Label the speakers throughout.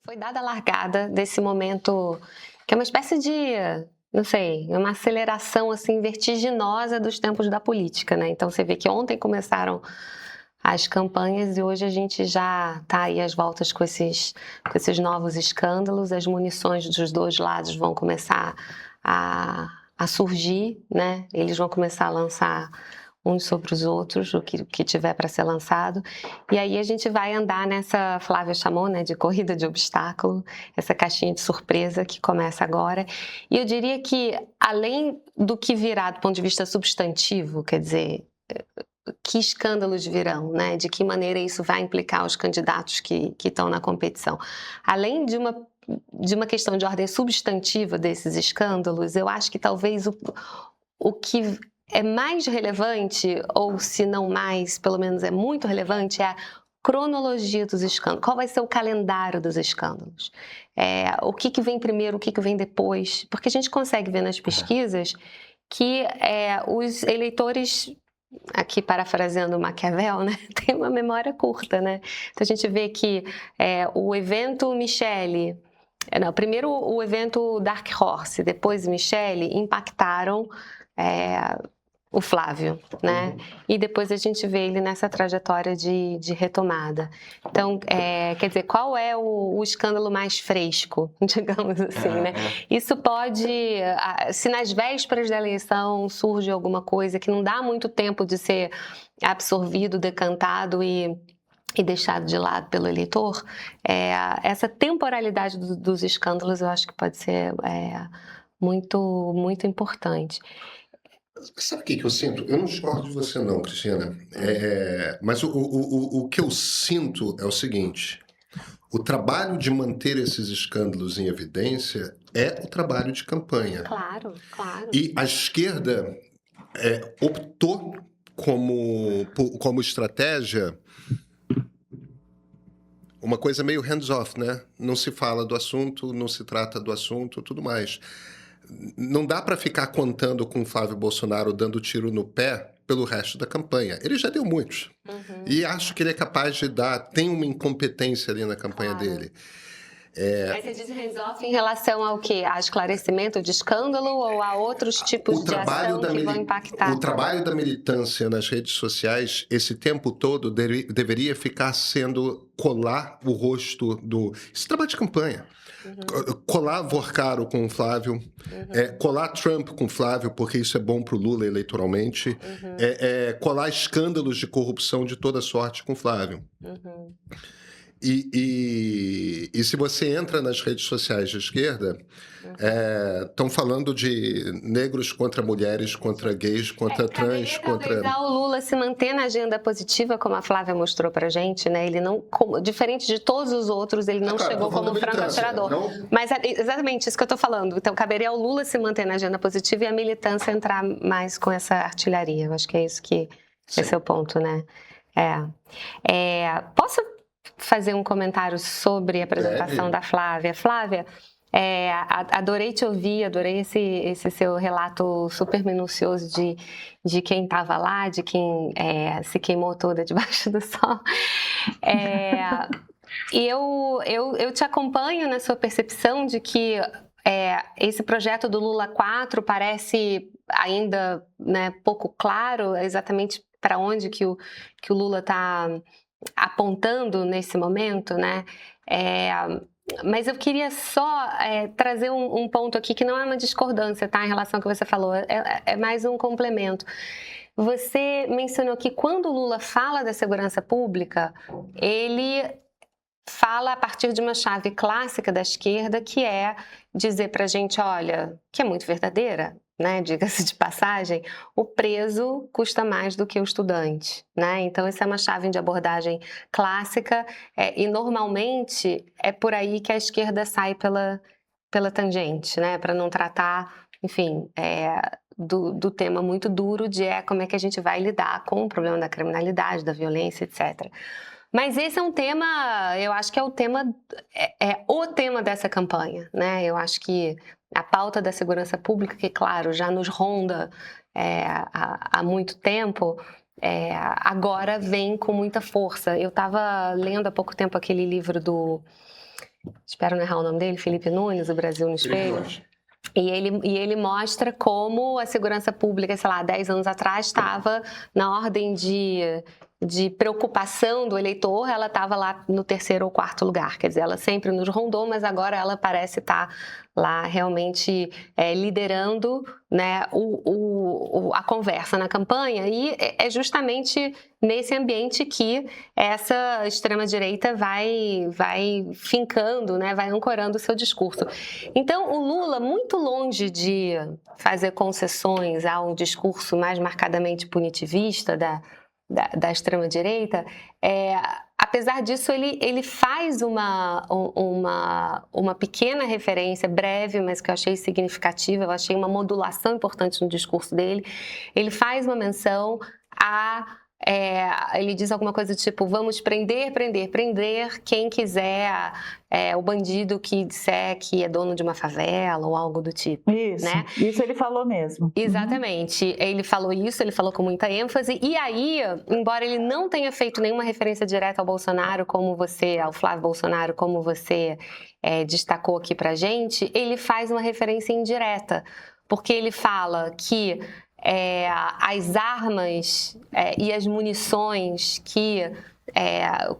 Speaker 1: foi dada a largada desse momento, que é uma espécie de, não sei, uma aceleração assim vertiginosa dos tempos da política, né? Então você vê que ontem começaram as campanhas e hoje a gente já está aí às voltas com esses novos escândalos, as munições dos dois lados vão começar a surgir, né? Eles vão começar a lançar uns sobre os outros, o que tiver para ser lançado. E aí a gente vai andar nessa, Flávia chamou, né, de corrida de obstáculo, essa caixinha de surpresa que começa agora. E eu diria que, além do que virá do ponto de vista substantivo, quer dizer, que escândalos virão, né? De que maneira isso vai implicar os candidatos que estão na competição. Além de uma questão de ordem substantiva desses escândalos, eu acho que talvez o que é mais relevante, ou se não mais, pelo menos é muito relevante, é a cronologia dos escândalos. Qual vai ser o calendário dos escândalos? O que vem primeiro, o que vem depois? Porque a gente consegue ver nas pesquisas que os eleitores, aqui parafraseando Maquiavel, né, tem uma memória curta, né? Então a gente vê que o evento Michele, primeiro o evento Dark Horse, depois Michele, impactaram o Flávio, né? E depois a gente vê ele nessa trajetória de retomada. Então, quer dizer, qual é o escândalo mais fresco, digamos assim, né? Isso pode, se nas vésperas da eleição surge alguma coisa que não dá muito tempo de ser absorvido, decantado e deixado de lado pelo eleitor, essa temporalidade dos escândalos eu acho que pode ser muito, muito importante.
Speaker 2: Sabe o que eu sinto? Eu não discordo de você não, Cristina. Mas o que eu sinto é o seguinte: o trabalho de manter esses escândalos em evidência é o trabalho de campanha.
Speaker 1: Claro, claro.
Speaker 2: E a esquerda optou como estratégia uma coisa meio hands-off, né? Não se fala do assunto, não se trata do assunto, tudo mais. Não dá para ficar contando com o Flávio Bolsonaro dando tiro no pé pelo resto da campanha. Ele já deu muitos. E acho que ele é capaz de dar... Tem uma incompetência ali na campanha dele.
Speaker 1: Aí você diz hands-off em relação ao quê? A esclarecimento de escândalo ou a outros tipos de ação que vão impactar?
Speaker 2: O trabalho da militância nas redes sociais, esse tempo todo, deveria ficar sendo colar o rosto do... Esse trabalho de campanha. Colar Vorcaro com o Flávio, colar Trump com o Flávio, porque isso é bom para o Lula eleitoralmente, colar escândalos de corrupção de toda sorte com o Flávio. E se você entra nas redes sociais de esquerda, estão falando de negros contra mulheres, contra gays, contra trans, contra...
Speaker 1: O Lula se manter na agenda positiva, como a Flávia mostrou pra gente, né? Ele não, diferente de todos os outros, ele não chegou como franco atirador. Mas é exatamente isso que eu tô falando. Então, caberia ao Lula se manter na agenda positiva e a militância entrar mais com essa artilharia. Eu acho que é isso que... Sim. Esse é o ponto, né? Posso fazer um comentário sobre a apresentação da Flávia? Flávia, adorei te ouvir, adorei esse seu relato super minucioso de quem estava lá, de quem se queimou toda debaixo do sol. E eu te acompanho na sua percepção de que esse projeto do Lula 4 parece ainda, né, pouco claro exatamente para onde que o Lula está apontando nesse momento, né? Mas eu queria só trazer um ponto aqui que não é uma discordância, tá? Em relação ao que você falou, é mais um complemento. Você mencionou que quando o Lula fala da segurança pública, ele fala a partir de uma chave clássica da esquerda, que é dizer pra gente, olha, que é muito verdadeira, né, diga-se de passagem, o preso custa mais do que o estudante, né? Então essa é uma chave de abordagem clássica e normalmente é por aí que a esquerda sai pela tangente, né, para não tratar, enfim, do tema muito duro de como é que a gente vai lidar com o problema da criminalidade, da violência, etc. Mas esse é um tema, eu acho que é o tema dessa campanha, né? Eu acho que a pauta da segurança pública, que claro, já nos ronda há muito tempo, agora vem com muita força. Eu estava lendo há pouco tempo aquele livro espero não errar o nome dele, Felipe Nunes, O Brasil no Espelho. E ele mostra como a segurança pública, sei lá, 10 anos atrás estava na ordem de preocupação do eleitor, ela estava lá no 3º ou 4º lugar. Quer dizer, ela sempre nos rondou, mas agora ela parece estar lá realmente liderando, né, a conversa na campanha. E é justamente nesse ambiente que essa extrema-direita vai fincando, né, vai ancorando o seu discurso. Então, o Lula, muito longe de fazer concessões a um discurso mais marcadamente punitivista da extrema-direita, apesar disso, ele faz uma pequena referência, breve, mas que eu achei significativa, eu achei uma modulação importante no discurso dele. Ele faz uma menção ele diz alguma coisa do tipo, vamos prender quem quiser, o bandido que disser que é dono de uma favela ou algo do tipo.
Speaker 3: Isso,
Speaker 1: né?
Speaker 3: Isso ele falou mesmo.
Speaker 1: Exatamente, Ele falou isso, ele falou com muita ênfase, e aí, embora ele não tenha feito nenhuma referência direta ao Bolsonaro, ao Flávio Bolsonaro, como você destacou aqui pra gente, ele faz uma referência indireta, porque ele fala que as armas e as munições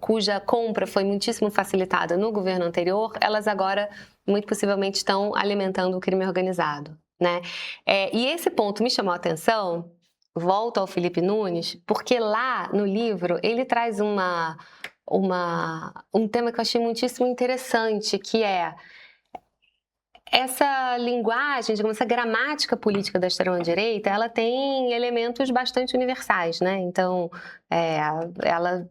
Speaker 1: cuja compra foi muitíssimo facilitada no governo anterior, elas agora, muito possivelmente, estão alimentando o crime organizado, né? E esse ponto me chamou a atenção, volto ao Felipe Nunes, porque lá no livro ele traz um tema que eu achei muitíssimo interessante, que é essa linguagem, digamos, essa gramática política da extrema-direita, ela tem elementos bastante universais, né? Então, ela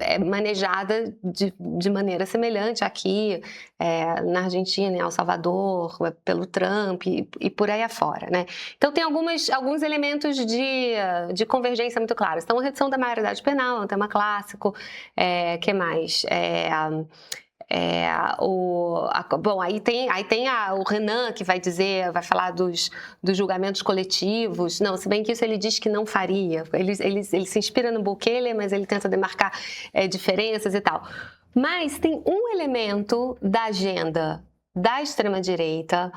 Speaker 1: é manejada de maneira semelhante aqui, na Argentina, em El Salvador, pelo Trump e por aí afora, né? Então, tem alguns elementos de convergência muito claros. Então, a redução da maioridade penal é um tema clássico. Que mais? Bom, aí tem o Renan, que vai falar dos julgamentos coletivos. Não, se bem que isso ele diz que não faria. Ele se inspira no Bukele, mas ele tenta demarcar diferenças e tal. Mas tem um elemento da agenda da extrema-direita,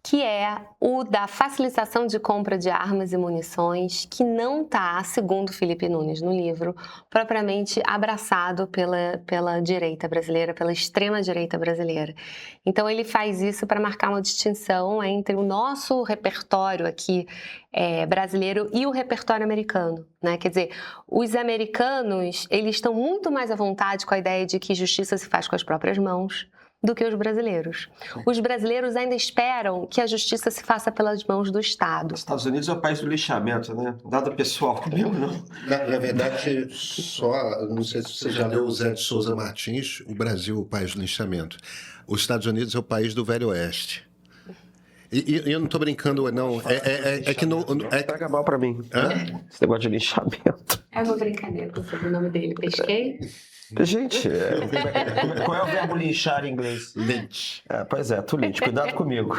Speaker 1: que é o da facilitação de compra de armas e munições, que não está, segundo Felipe Nunes no livro, propriamente abraçado pela direita brasileira, pela extrema-direita brasileira. Então ele faz isso para marcar uma distinção entre o nosso repertório aqui brasileiro e o repertório americano, né? Quer dizer, os americanos, eles estão muito mais à vontade com a ideia de que justiça se faz com as próprias mãos do que os brasileiros. Os brasileiros ainda esperam que a justiça se faça pelas mãos do Estado.
Speaker 4: Os Estados Unidos é o país do lixamento, né? Nada pessoal mesmo, não.
Speaker 2: Na verdade, não sei se você já leu o Zé de Souza Martins, o Brasil, o país do lixamento. Os Estados Unidos é o país do Velho Oeste. E eu não estou brincando, não.
Speaker 4: Pega mal pra mim. Esse negócio de lixamento.
Speaker 1: É uma brincadeira, eu soube o nome dele, pesquei.
Speaker 4: Gente, qual é o verbo linchar em inglês?
Speaker 2: Lynch.
Speaker 4: Pois é, tu lynch, cuidado comigo.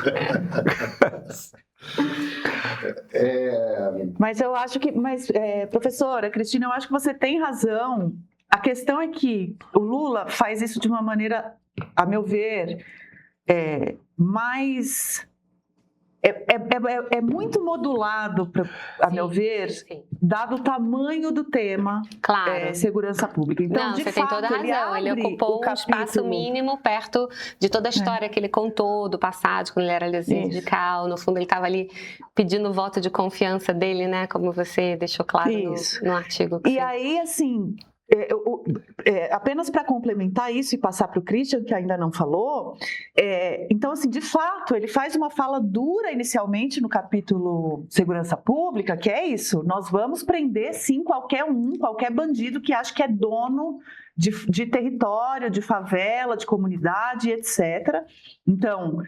Speaker 3: Mas eu acho que, professora Cristina, eu acho que você tem razão. A questão é que o Lula faz isso de uma maneira, a meu ver, mais... É muito modulado, a meu ver, dado o tamanho do tema,
Speaker 1: claro.
Speaker 3: Segurança pública. Então,
Speaker 1: você tem toda a razão. Ele ocupou um espaço mínimo perto de toda a história que ele contou do passado, quando ele era líder sindical. No fundo, ele estava ali pedindo o voto de confiança dele, né? Como você deixou claro no artigo.
Speaker 3: E aí, assim... apenas para complementar isso e passar para o Christian, que ainda não falou, então, assim, de fato, ele faz uma fala dura inicialmente no capítulo Segurança Pública, que é isso, nós vamos prender, sim, qualquer bandido que acha que é dono de território, de favela, de comunidade, etc. Então,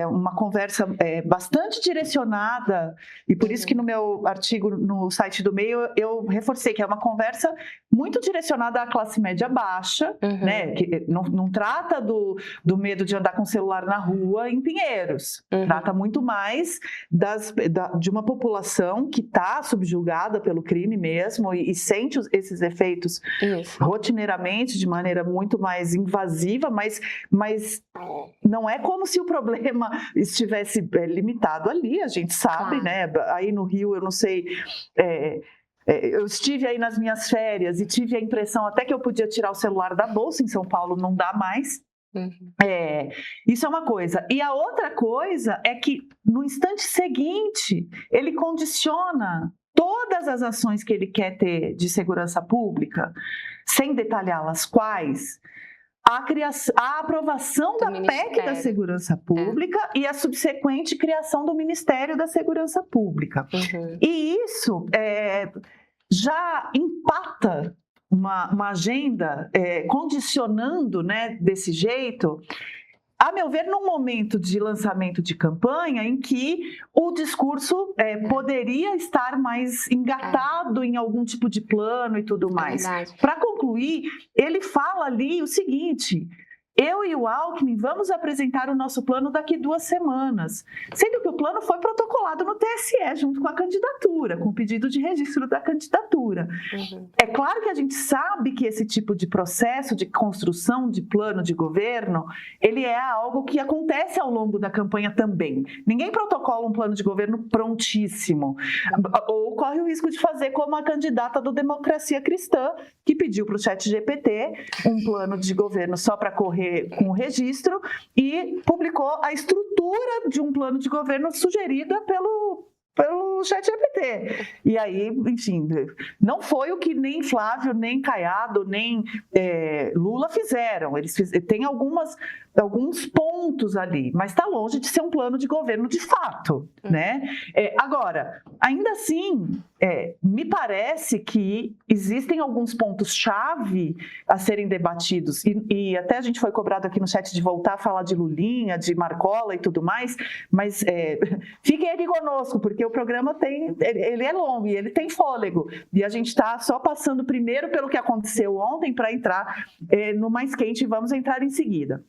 Speaker 3: uma conversa bastante direcionada, e por isso que no meu artigo no site do Meio eu reforcei que é uma conversa muito direcionada à classe média baixa, né? Que não trata do medo de andar com o celular na rua em Pinheiros, trata muito mais de uma população que está subjugada pelo crime mesmo e sente esses efeitos rotineiramente, de maneira muito mais invasiva, mas não é como se o problema estivesse limitado ali, a gente sabe, né? Aí no Rio, eu não sei, eu estive aí nas minhas férias e tive a impressão até que eu podia tirar o celular da bolsa. Em São Paulo não dá mais. Isso é uma coisa. E a outra coisa é que no instante seguinte ele condiciona todas as ações que ele quer ter de segurança pública, sem detalhá-las quais, a aprovação da PEC da Segurança Pública e a subsequente criação do Ministério da Segurança Pública. E isso já empata uma agenda condicionando, né, desse jeito, a meu ver, num momento de lançamento de campanha em que o discurso poderia estar mais engatado em algum tipo de plano e tudo mais. Para concluir, ele fala ali o seguinte: eu e o Alckmin vamos apresentar o nosso plano daqui 2 semanas, sendo que o plano foi protocolado no TSE junto com a candidatura, com o pedido de registro da candidatura. É claro que a gente sabe que esse tipo de processo de construção de plano de governo, ele é algo que acontece ao longo da campanha também. Ninguém protocola um plano de governo prontíssimo, ou corre o risco de fazer como a candidata do Democracia Cristã, que pediu para o ChatGPT um plano de governo só para correr com o registro e publicou a estrutura de um plano de governo sugerida pelo ChatGPT. E aí, enfim, não foi o que nem Flávio, nem Caiado, nem Lula fizeram. Eles têm alguns pontos ali, mas está longe de ser um plano de governo de fato, né? Agora, ainda assim, me parece que existem alguns pontos-chave a serem debatidos, e até a gente foi cobrado aqui no chat de voltar a falar de Lulinha, de Marcola e tudo mais, mas fiquem aqui conosco, porque o programa ele é longo e ele tem fôlego, e a gente está só passando primeiro pelo que aconteceu ontem para entrar no mais quente, e vamos entrar em seguida.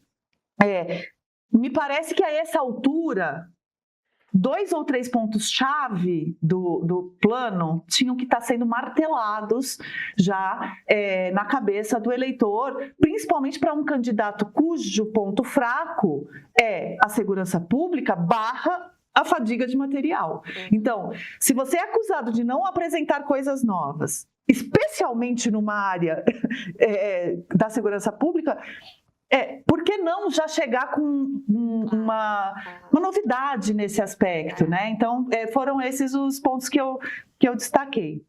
Speaker 3: Me parece que a essa altura, 2 ou 3 pontos-chave do plano tinham que estar sendo martelados já na cabeça do eleitor, principalmente para um candidato cujo ponto fraco é a segurança pública / a fadiga de material. Então, se você é acusado de não apresentar coisas novas, especialmente numa área da segurança pública, por que não já chegar com uma novidade nesse aspecto, né? Então, foram esses os pontos que eu destaquei.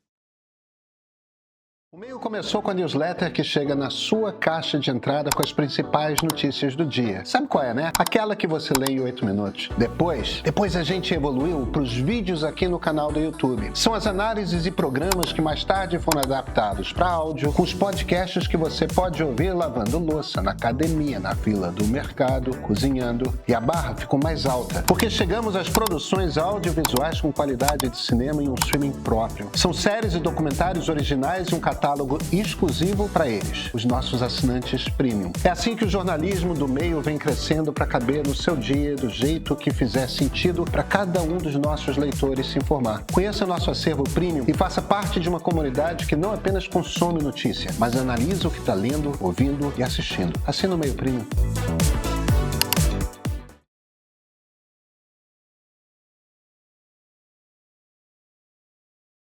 Speaker 5: O Meio começou com a newsletter que chega na sua caixa de entrada com as principais notícias do dia. Sabe qual é, né? Aquela que você lê em 8 minutos. Depois a gente evoluiu para os vídeos aqui no canal do YouTube. São as análises e programas que mais tarde foram adaptados para áudio, com os podcasts que você pode ouvir lavando louça, na academia, na fila do mercado, cozinhando. E a barra ficou mais alta, porque chegamos às produções audiovisuais com qualidade de cinema em um streaming próprio. São séries e documentários originais e um catálogo exclusivo para eles, os nossos assinantes premium. É assim que o jornalismo do Meio vem crescendo para caber no seu dia, do jeito que fizer sentido para cada um dos nossos leitores se informar. Conheça nosso acervo premium e faça parte de uma comunidade que não apenas consome notícia, mas analisa o que está lendo, ouvindo e assistindo. Assina o Meio Premium.